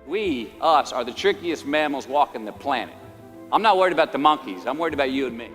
We, us, are the trickiest mammals walking the planet. I'm not worried about the monkeys. I'm worried about you and me.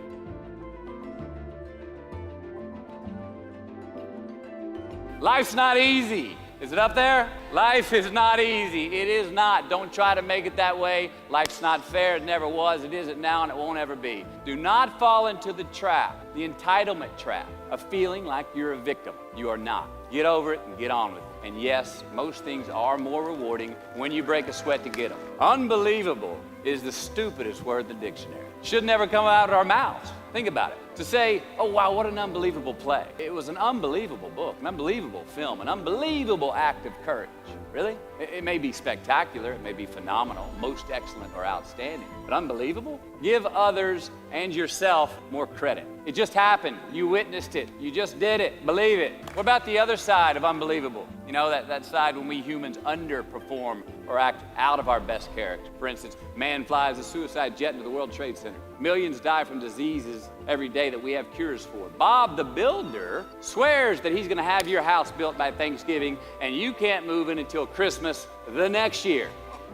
Life's not easy. Is it up there? Life is not easy. It is not. Don't try to make it that way. Life's not fair. It never was. It isn't now, and it won't ever be. Do not fall into the trap, the entitlement trap, of feeling like you're a victim. You are not. Get over it and get on with it. And yes, most things are more rewarding when you break a sweat to get them. Unbelievable is the stupidest word in the dictionary. Should never come out of our mouths. Think about it. To say, oh wow, what an unbelievable play. It was an unbelievable book, an unbelievable film, an unbelievable act of courage. Really? It may be spectacular, it may be phenomenal, most excellent or outstanding, but unbelievable? Give others and yourself more credit. It just happened. You witnessed it. You just did it. Believe it. What about the other side of unbelievable? You know, that side when we humans underperform or act out of our best character. For instance, man flies a suicide jet into the World Trade Center. Millions die from diseases every day that we have cures for. Bob the Builder swears that he's going to have your house built by Thanksgiving, and you can't move in until Christmas the next year.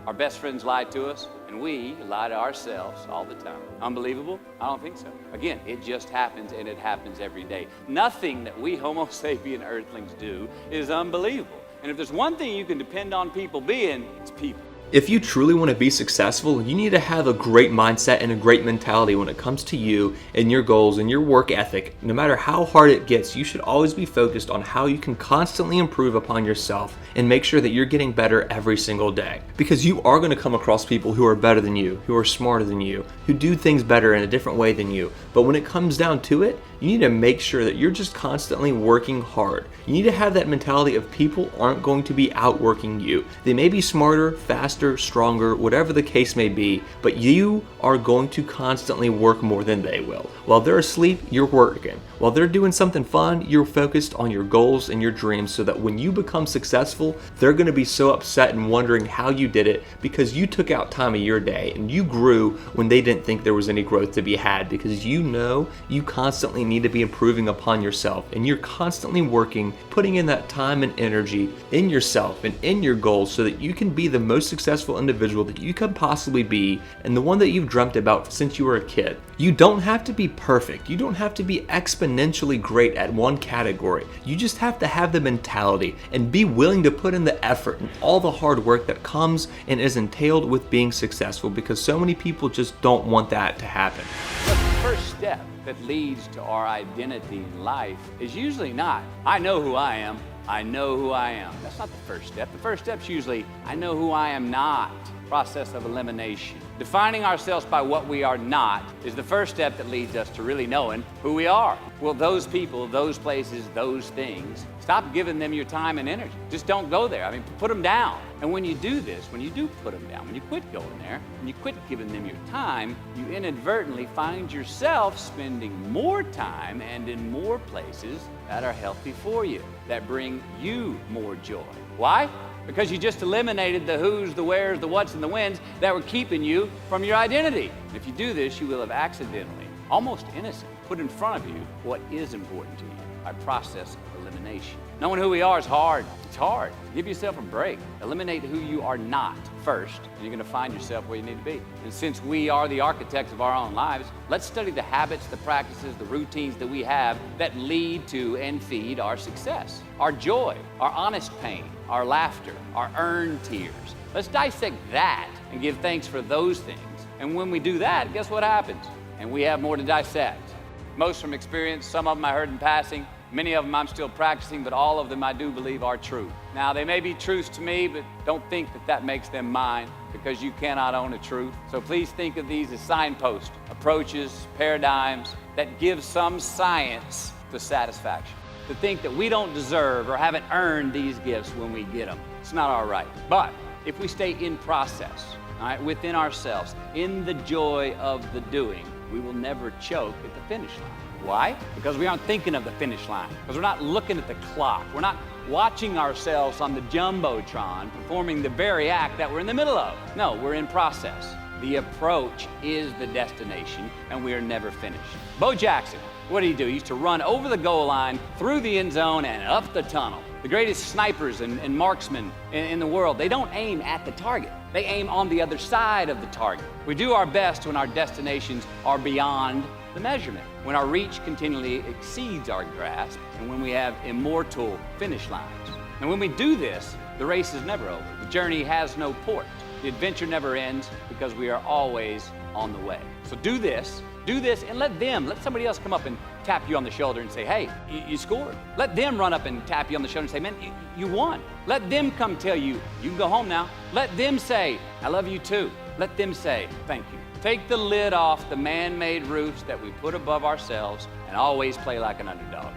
Our best friends lie to us, and we lie to ourselves all the time. Unbelievable? I don't think so. Again, it just happens, and it happens every day. Nothing that we Homo sapien earthlings do is unbelievable. And if there's one thing you can depend on people being, it's people. If you truly want to be successful, you need to have a great mindset and a great mentality when it comes to you and your goals and your work ethic. No matter how hard it gets, you should always be focused on how you can constantly improve upon yourself and make sure that you're getting better every single day. Because you are going to come across people who are better than you, who are smarter than you, who do things better in a different way than you. But when it comes down to it, you need to make sure that you're just constantly working hard. You need to have that mentality of people aren't going to be outworking you. They may be smarter, faster, stronger, whatever the case may be, but you are going to constantly work more than they will. While they're asleep, you're working. While they're doing something fun, you're focused on your goals and your dreams so that when you become successful, they're going to be so upset and wondering how you did it because you took out time of your day and you grew when they didn't think there was any growth to be had, because you know you constantly need to be improving upon yourself and you're constantly working, putting in that time and energy in yourself and in your goals so that you can be the most successful individual that you could possibly be and the one that you've dreamt about since you were a kid. You don't have to be perfect. You don't have to be exponentially great at one category. You just have to have the mentality and be willing to put in the effort and all the hard work that comes and is entailed with being successful, because so many people just don't want that to happen. But the first step that leads to our identity in life is usually not, I know who I am, I know who I am. That's not the first step. The first step's usually, I know who I am not. Process of elimination. Defining ourselves by what we are not is the first step that leads us to really knowing who we are. Well, those people, those places, those things, stop giving them your time and energy. Just don't go there. I mean, put them down. And when you do this, when you do put them down, when you quit going there, when you quit giving them your time, you inadvertently find yourself spending more time and in more places that are healthy for you, that bring you more joy. Why? Because you just eliminated the who's, the where's, the what's, and the when's that were keeping you from your identity. And if you do this, you will have accidentally, almost innocently, put in front of you what is important to you by process of elimination. Knowing who we are is hard. It's hard. Give yourself a break. Eliminate who you are not first, and you're going to find yourself where you need to be. And since we are the architects of our own lives, let's study the habits, the practices, the routines that we have that lead to and feed our success, our joy, our honest pain, our laughter, our earned tears. Let's dissect that and give thanks for those things. And when we do that, guess what happens? And we have more to dissect. Most from experience, some of them I heard in passing. Many of them I'm still practicing, but all of them I do believe are true. Now, they may be truths to me, but don't think that that makes them mine, because you cannot own a truth. So please think of these as signposts, approaches, paradigms that give some science to satisfaction. To think that we don't deserve or haven't earned these gifts when we get them. It's not our right. But if we stay in process, all right, within ourselves, in the joy of the doing, we will never choke at the finish line. Why? Because we aren't thinking of the finish line. Because we're not looking at the clock. We're not watching ourselves on the Jumbotron performing the very act that we're in the middle of. No, we're in process. The approach is the destination, and we are never finished. Bo Jackson, what did he do? He used to run over the goal line, through the end zone, and up the tunnel. The greatest snipers and marksmen in the world, they don't aim at the target. They aim on the other side of the target. We do our best when our destinations are beyond the measurement, when our reach continually exceeds our grasp, and when we have immortal finish lines. And when we do this, the race is never over. The journey has no port. The adventure never ends because we are always on the way. So do this, and let somebody else come up and tap you on the shoulder and say, hey, you scored. Let them run up and tap you on the shoulder and say, man, you won. Let them come tell you, you can go home now. Let them say, I love you too. Let them say, thank you. Take the lid off the man-made roofs that we put above ourselves and always play like an underdog.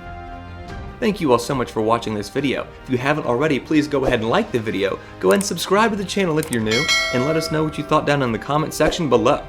Thank you all so much for watching this video. If you haven't already, please go ahead and like the video. Go ahead and subscribe to the channel if you're new, and let us know what you thought down in the comment section below.